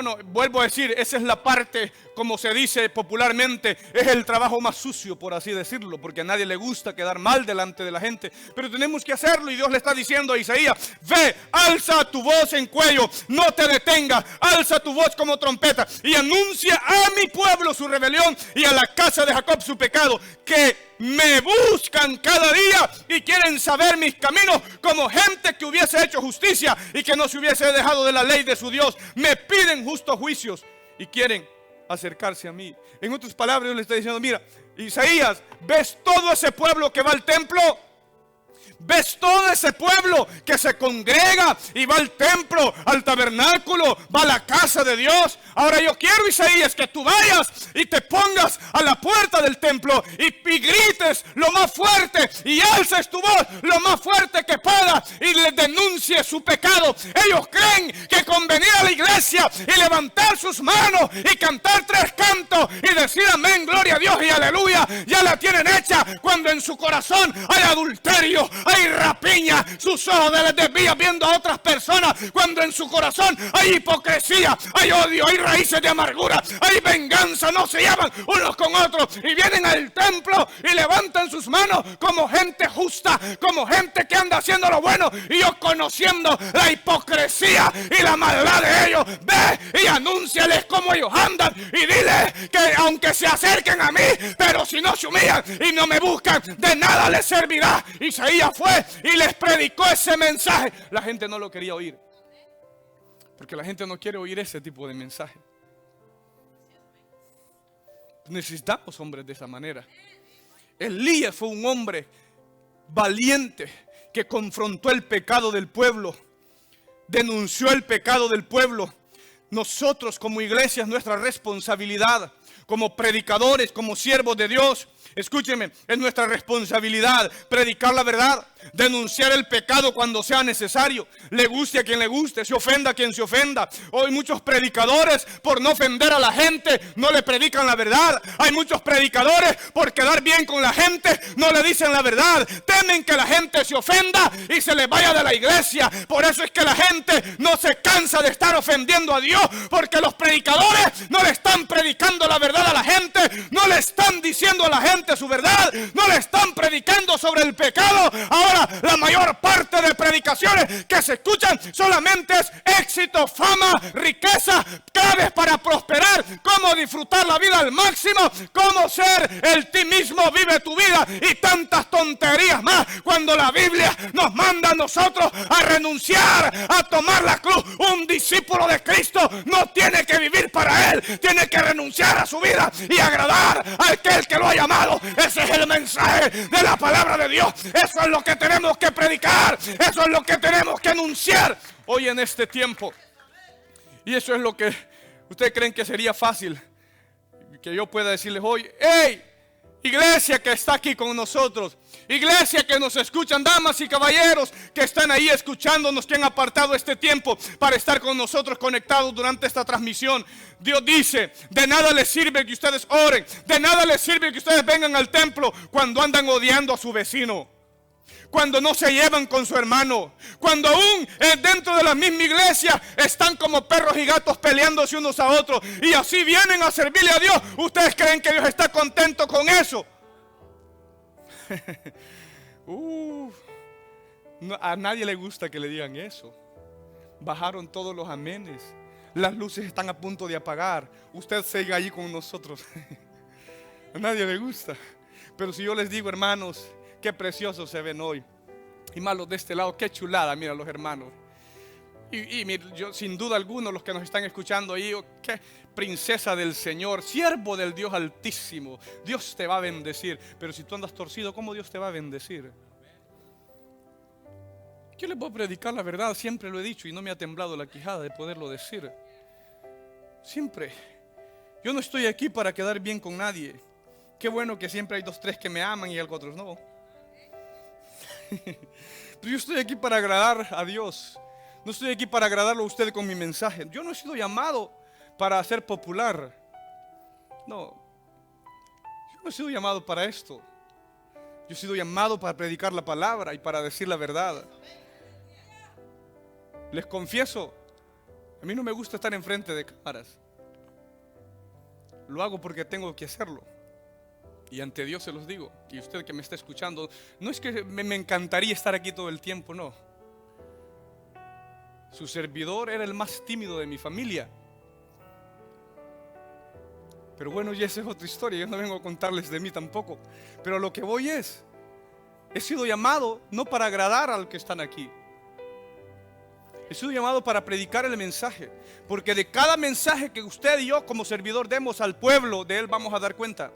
No, vuelvo a decir, esa es la parte, como se dice popularmente, es el trabajo más sucio, por así decirlo, porque a nadie le gusta quedar mal delante de la gente, pero tenemos que hacerlo. Y Dios le está diciendo a Isaías: ve, alza tu voz en cuello, no te detengas, alza tu voz como trompeta y anuncia a mi pueblo su rebelión y a la casa de Jacob su pecado, que me buscan cada día y quieren saber mis caminos, como gente que hubiese hecho justicia y que no se hubiese dejado de la ley de su Dios. Me piden justos juicios y quieren acercarse a mí. En otras palabras, Dios le está diciendo: mira, Isaías, ¿ves todo ese pueblo que va al templo? ¿Ves todo ese pueblo que se congrega y va al templo, al tabernáculo, va a la casa de Dios? Ahora yo quiero, Isaías, que tú vayas y te pongas a la puerta del templo y grites lo más fuerte y alces tu voz lo más fuerte que puedas y les denuncies su pecado. Ellos creen que con venir a la iglesia y levantar sus manos y cantar 3 cantos y decir amén, gloria a Dios y aleluya, ya la tienen hecha, cuando en su corazón hay adulterio, hay rapiña, sus ojos les desvían viendo a otras personas, cuando en su corazón hay hipocresía, hay odio, hay raíces de amargura, hay venganza, no se llevan unos con otros y vienen al templo y levantan sus manos como gente justa, como gente que anda haciendo lo bueno, y yo conociendo la hipocresía y la maldad de ellos. Ve y anúnciales cómo ellos andan y dile que aunque se acerquen a mí, pero si no se humillan y no me buscan, de nada les servirá. Isaías fue y les predicó ese mensaje. La gente no lo quería oír, porque la gente no quiere oír ese tipo de mensaje. Necesitamos hombres de esa manera. Elías fue un hombre valiente que confrontó el pecado del pueblo, denunció el pecado del pueblo. Nosotros como iglesia es nuestra responsabilidad, como predicadores, como siervos de Dios. Escúcheme, es nuestra responsabilidad predicar la verdad, denunciar el pecado cuando sea necesario, le guste a quien le guste, se ofenda a quien se ofenda. Hoy muchos predicadores, por no ofender a la gente, no le predican la verdad. Hay muchos predicadores, por quedar bien con la gente, no le dicen la verdad. Temen que la gente se ofenda y se les vaya de la iglesia. Por eso es que la gente no se cansa de estar ofendiendo a Dios, porque los predicadores no le están predicando la verdad a la gente, no le están diciendo a la gente importante su verdad, no le están predicando sobre el pecado. Ahora la mayor parte de predicaciones que se escuchan solamente es éxito, fama, riqueza, claves para prosperar, cómo disfrutar la vida al máximo, cómo ser el ti mismo, vive tu vida y tantas tonterías más, cuando la Biblia nos manda a nosotros a renunciar, a tomar la cruz. Un discípulo de Cristo no tiene que vivir para él, tiene que renunciar a su vida y agradar a aquel que lo ha llamado. Ese es el mensaje de la palabra de Dios. Eso es lo que tenemos que predicar, eso es lo que tenemos que anunciar hoy en este tiempo. Y eso es lo que ustedes creen que sería fácil que yo pueda decirles hoy: hey, iglesia que está aquí con nosotros, iglesia que nos escuchan, damas y caballeros que están ahí escuchándonos, que han apartado este tiempo para estar con nosotros conectados durante esta transmisión. Dios dice: de nada les sirve que ustedes oren, de nada les sirve que ustedes vengan al templo cuando andan odiando a su vecino, cuando no se llevan con su hermano, cuando aún dentro de la misma iglesia están como perros y gatos peleándose unos a otros, y así vienen a servirle a Dios. ¿Ustedes creen que Dios está contento con eso? No, a nadie le gusta que le digan eso. Bajaron todos los amenes, las luces están a punto de apagar, usted sigue allí con nosotros. A nadie le gusta. Pero si yo les digo, hermanos, qué preciosos se ven hoy, y más los de este lado, qué chulada, mira los hermanos. Y yo, sin duda alguna, los que nos están escuchando ahí, qué princesa del Señor, siervo del Dios Altísimo. Dios te va a bendecir. Pero si tú andas torcido, ¿cómo Dios te va a bendecir? Yo les voy a predicar la verdad, siempre lo he dicho y no me ha temblado la quijada de poderlo decir. Siempre. Yo no estoy aquí para quedar bien con nadie. Qué bueno que siempre hay 2, 3 que me aman y otros no. Pero yo estoy aquí para agradar a Dios. No estoy aquí para agradarlo a usted con mi mensaje. Yo no he sido llamado para ser popular. No. Yo no he sido llamado para esto. Yo he sido llamado para predicar la palabra y para decir la verdad. Les confieso, a mí no me gusta estar enfrente de cámaras. Lo hago porque tengo que hacerlo. Y ante Dios se los digo. Y usted que me está escuchando, no es que me encantaría estar aquí todo el tiempo, no. Su servidor era el más tímido de mi familia. Pero bueno, ya esa es otra historia. Yo no vengo a contarles de mí tampoco. Pero lo que voy es, he sido llamado no para agradar a los que están aquí. He sido llamado para predicar el mensaje. Porque de cada mensaje que usted y yo como servidor demos al pueblo, de él vamos a dar cuenta.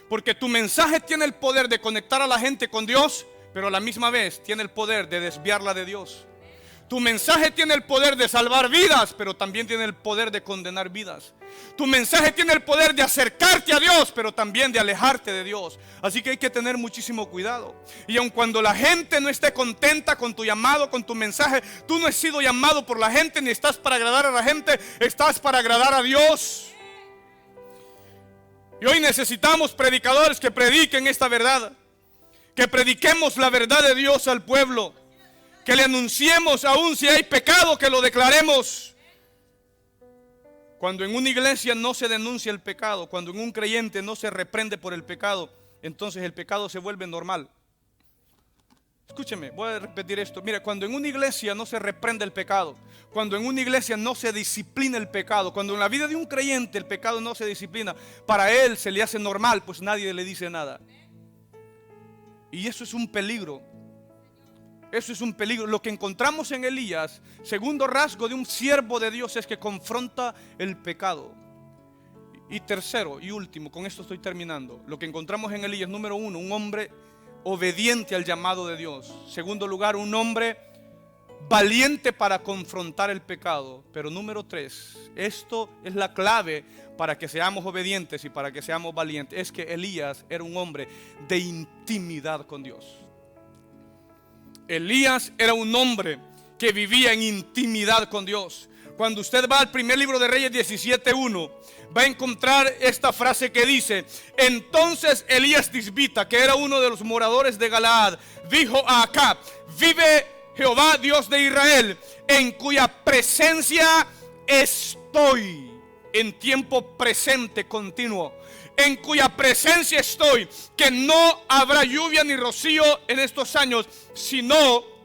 Porque tu mensaje tiene el poder de conectar a la gente con Dios, pero a la misma vez tiene el poder de desviarla de Dios. Tu mensaje tiene el poder de salvar vidas, pero también tiene el poder de condenar vidas. Tu mensaje tiene el poder de acercarte a Dios, pero también de alejarte de Dios. Así que hay que tener muchísimo cuidado. Y aun cuando la gente no esté contenta con tu llamado, con tu mensaje, tú no has sido llamado por la gente, ni estás para agradar a la gente, estás para agradar a Dios. Y hoy necesitamos predicadores que prediquen esta verdad, que prediquemos la verdad de Dios al pueblo, que le anunciemos aún si hay pecado, que lo declaremos. Cuando en una iglesia no se denuncia el pecado, cuando en un creyente no se reprende por el pecado, entonces el pecado se vuelve normal. Escúcheme, voy a repetir esto. Mira, cuando en una iglesia no se reprende el pecado, cuando en una iglesia no se disciplina el pecado, cuando en la vida de un creyente el pecado no se disciplina, para él se le hace normal, pues nadie le dice nada. Y eso es un peligro. Eso es un peligro. Lo que encontramos en Elías, segundo rasgo de un siervo de Dios, es que confronta el pecado. Y tercero y último, con esto estoy terminando. Lo que encontramos en Elías, número 1, un hombre obediente al llamado de Dios. Segundo lugar, un hombre valiente para confrontar el pecado. Pero número 3, esto es la clave para que seamos obedientes y para que seamos valientes, es que Elías era un hombre de intimidad con Dios. Elías era un hombre que vivía en intimidad con Dios. Cuando usted va al primer libro de Reyes 17:1, va a encontrar esta frase que dice: entonces Elías Tisbita, que era uno de los moradores de Galaad, dijo a Acab: vive Jehová Dios de Israel, en cuya presencia estoy. En tiempo presente continuo. en cuya presencia estoy, que no habrá lluvia ni rocío en estos años, sino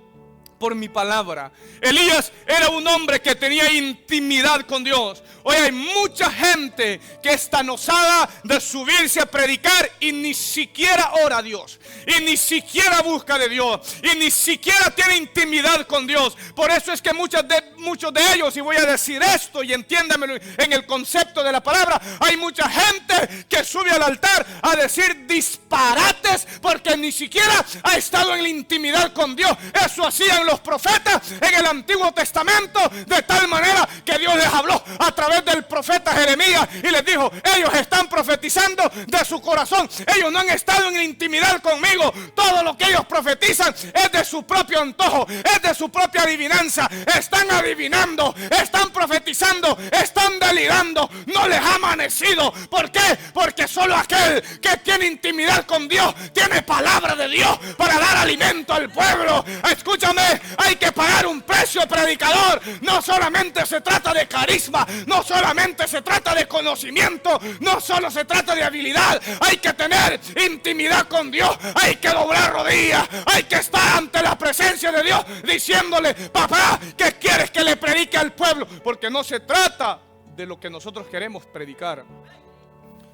por mi palabra. Elías era un hombre que tenía intimidad con Dios. Hoy hay mucha gente que está osada de subirse a predicar y ni siquiera ora a Dios, y ni siquiera busca de Dios, y ni siquiera tiene intimidad con Dios. Por eso es que muchos de ellos, y voy a decir esto y entiéndamelo en el concepto de la palabra, hay mucha gente que sube al altar a decir disparates porque ni siquiera ha estado en la intimidad con Dios. Eso hacían los profetas en el Antiguo Testamento, de tal manera que Dios les habló a través del profeta Jeremías y les dijo: ellos están profetizando de su corazón, ellos no han estado en intimidad conmigo, todo lo que ellos profetizan es de su propio antojo, es de su propia adivinanza, están adivinando, están profetizando, están delirando, no les ha amanecido. ¿Por qué? Porque solo aquel que tiene intimidad con Dios tiene palabra de Dios para dar alimento al pueblo. Escúchame, hay que pagar un precio, predicador. No solamente se trata de carisma, no solamente se trata de conocimiento, no solo se trata de habilidad. Hay que tener intimidad con Dios, hay que doblar rodillas, hay que estar ante la presencia de Dios diciéndole: papá, ¿qué quieres que le predique al pueblo? Porque no se trata de lo que nosotros queremos predicar.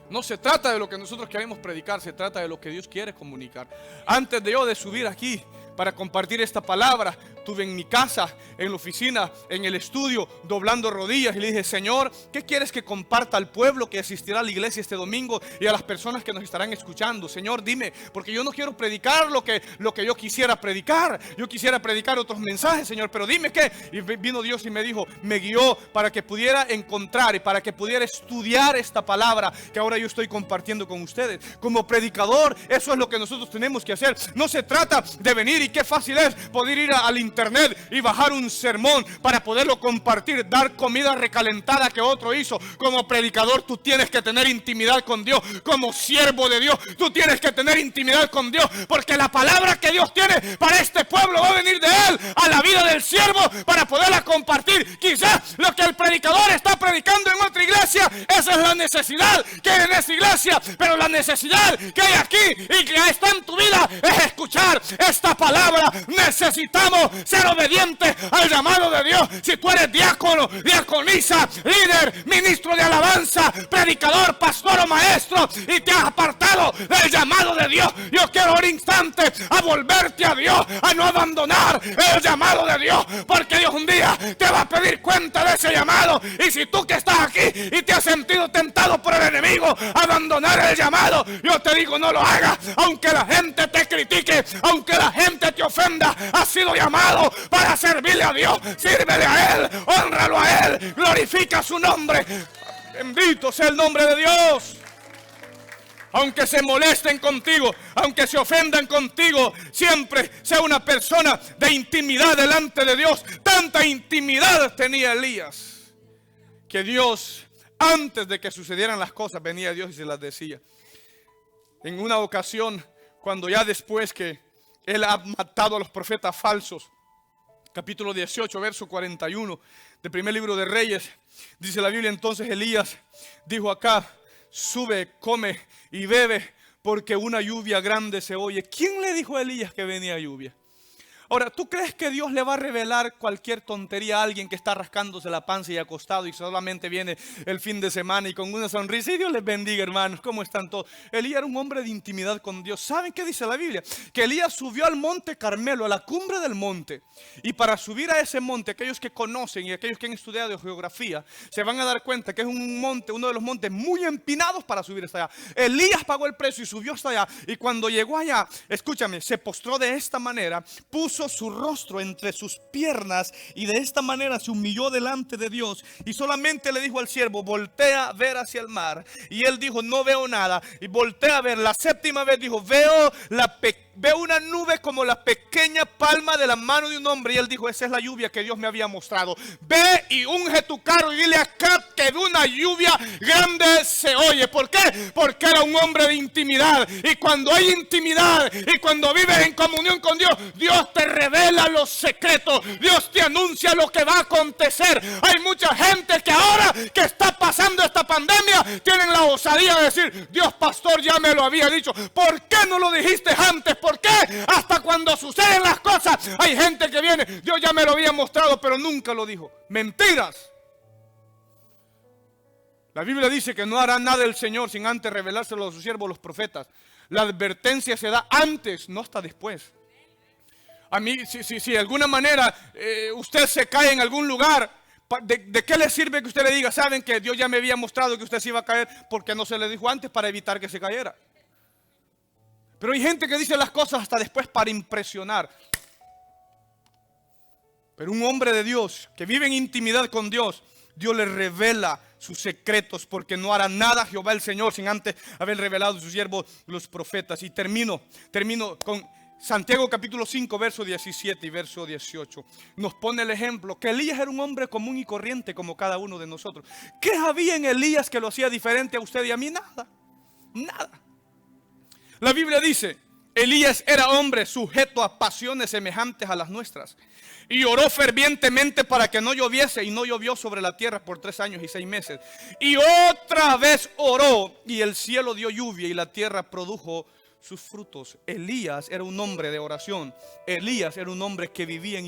No se trata de lo que nosotros queremos predicar, se trata de lo que Dios quiere comunicar. Antes de yo de subir aquí para compartir esta palabra, estuve en mi casa, en la oficina, en el estudio, doblando rodillas y le dije: Señor, ¿qué quieres que comparta al pueblo que asistirá a la iglesia este domingo y a las personas que nos estarán escuchando? Señor, dime, porque yo no quiero predicar lo que yo quisiera predicar. Yo quisiera predicar otros mensajes, Señor, pero dime qué. Y vino Dios y me dijo, me guió para que pudiera encontrar y para que pudiera estudiar esta palabra que ahora yo estoy compartiendo con ustedes. Como predicador, eso es lo que nosotros tenemos que hacer. No se trata de venir, y qué fácil es poder ir al internet y bajar un sermón para poderlo compartir, dar comida recalentada que otro hizo. Como predicador tú tienes que tener intimidad con Dios. Como siervo de Dios tú tienes que tener intimidad con Dios, porque la palabra que Dios tiene para este pueblo va a venir de Él a la vida del siervo para poderla compartir. Quizás lo que el predicador está predicando en otra iglesia, esa es la necesidad que hay en esa iglesia, pero la necesidad que hay aquí y que está en tu vida es escuchar esta palabra. Necesitamos ser obedientes al llamado de Dios. Si tú eres diácono, diaconisa, líder, ministro de alabanza, predicador, pastor o maestro y te has apartado del llamado de Dios, yo quiero un instante a volverte a Dios, a no abandonar el llamado de Dios, porque Dios un día te va a pedir cuenta de ese llamado. Y si tú que estás aquí y te has sentido tentado por el enemigo a abandonar el llamado, yo te digo, no lo hagas. Aunque la gente te critique, aunque la gente te ofenda, has sido llamado para servirle a Dios. Sírvele a Él, hónralo a Él, glorifica su nombre. Bendito sea el nombre de Dios. Aunque se molesten contigo, aunque se ofendan contigo, siempre sea una persona de intimidad delante de Dios. Tanta intimidad tenía Elías que Dios, antes de que sucedieran las cosas, venía Dios y se las decía. En una ocasión, cuando ya después que Él ha matado a los profetas falsos, capítulo 18, verso 41 del primer libro de Reyes, dice la Biblia: entonces Elías dijo acá: sube, come y bebe, porque una lluvia grande se oye. ¿Quién le dijo a Elías que venía lluvia? Ahora, ¿tú crees que Dios le va a revelar cualquier tontería a alguien que está rascándose la panza y acostado y solamente viene el fin de semana y con una sonrisa? Y Dios les bendiga, hermanos, ¿cómo están todos? Elías era un hombre de intimidad con Dios. ¿Saben qué dice la Biblia? Que Elías subió al monte Carmelo, a la cumbre del monte. Y para subir a ese monte, aquellos que conocen y aquellos que han estudiado geografía, se van a dar cuenta que es un monte, uno de los montes muy empinados para subir hasta allá. Elías pagó el precio y subió hasta allá. Y cuando llegó allá, escúchame, se postró de esta manera, puso su rostro entre sus piernas y de esta manera se humilló delante de Dios y solamente le dijo al siervo: voltea a ver hacia el mar. Y él dijo: no veo nada. Y voltea a ver. La séptima vez dijo: veo ve una nube como la pequeña palma de la mano de un hombre. Y él dijo, esa es la lluvia que Dios me había mostrado. Ve y unge tu carro y dile a Acab que de una lluvia grande se oye. ¿Por qué? Porque era un hombre de intimidad. Y cuando hay intimidad y cuando vives en comunión con Dios, Dios te revela los secretos. Dios te anuncia lo que va a acontecer. Hay mucha gente que ahora que está pasando esta pandemia, tienen la osadía de decir, Dios, pastor, ya me lo había dicho. ¿Por qué no lo dijiste antes? ¿Por qué? Hasta cuando suceden las cosas, hay gente que viene, Dios ya me lo había mostrado, pero nunca lo dijo. Mentiras. La Biblia dice que no hará nada el Señor sin antes revelárselo a sus siervos, los profetas. La advertencia se da antes, no hasta después. A mí, si de alguna manera usted se cae en algún lugar, ¿de qué le sirve que usted le diga, saben que Dios ya me había mostrado que usted se iba a caer? Porque no se le dijo antes para evitar que se cayera. Pero hay gente que dice las cosas hasta después para impresionar. Pero un hombre de Dios que vive en intimidad con Dios, Dios le revela sus secretos, porque no hará nada Jehová el Señor sin antes haber revelado a sus siervos los profetas. Y termino con Santiago capítulo 5, verso 17 y verso 18. Nos pone el ejemplo que Elías era un hombre común y corriente como cada uno de nosotros. ¿Qué había en Elías que lo hacía diferente a usted y a mí? Nada, nada. La Biblia dice, Elías era hombre sujeto a pasiones semejantes a las nuestras. Y oró fervientemente para que no lloviese, y no llovió sobre la tierra por 3 años y 6 meses. Y otra vez oró, y el cielo dio lluvia, y la tierra produjo sus frutos. Elías era un hombre de oración. Elías era un hombre que vivía en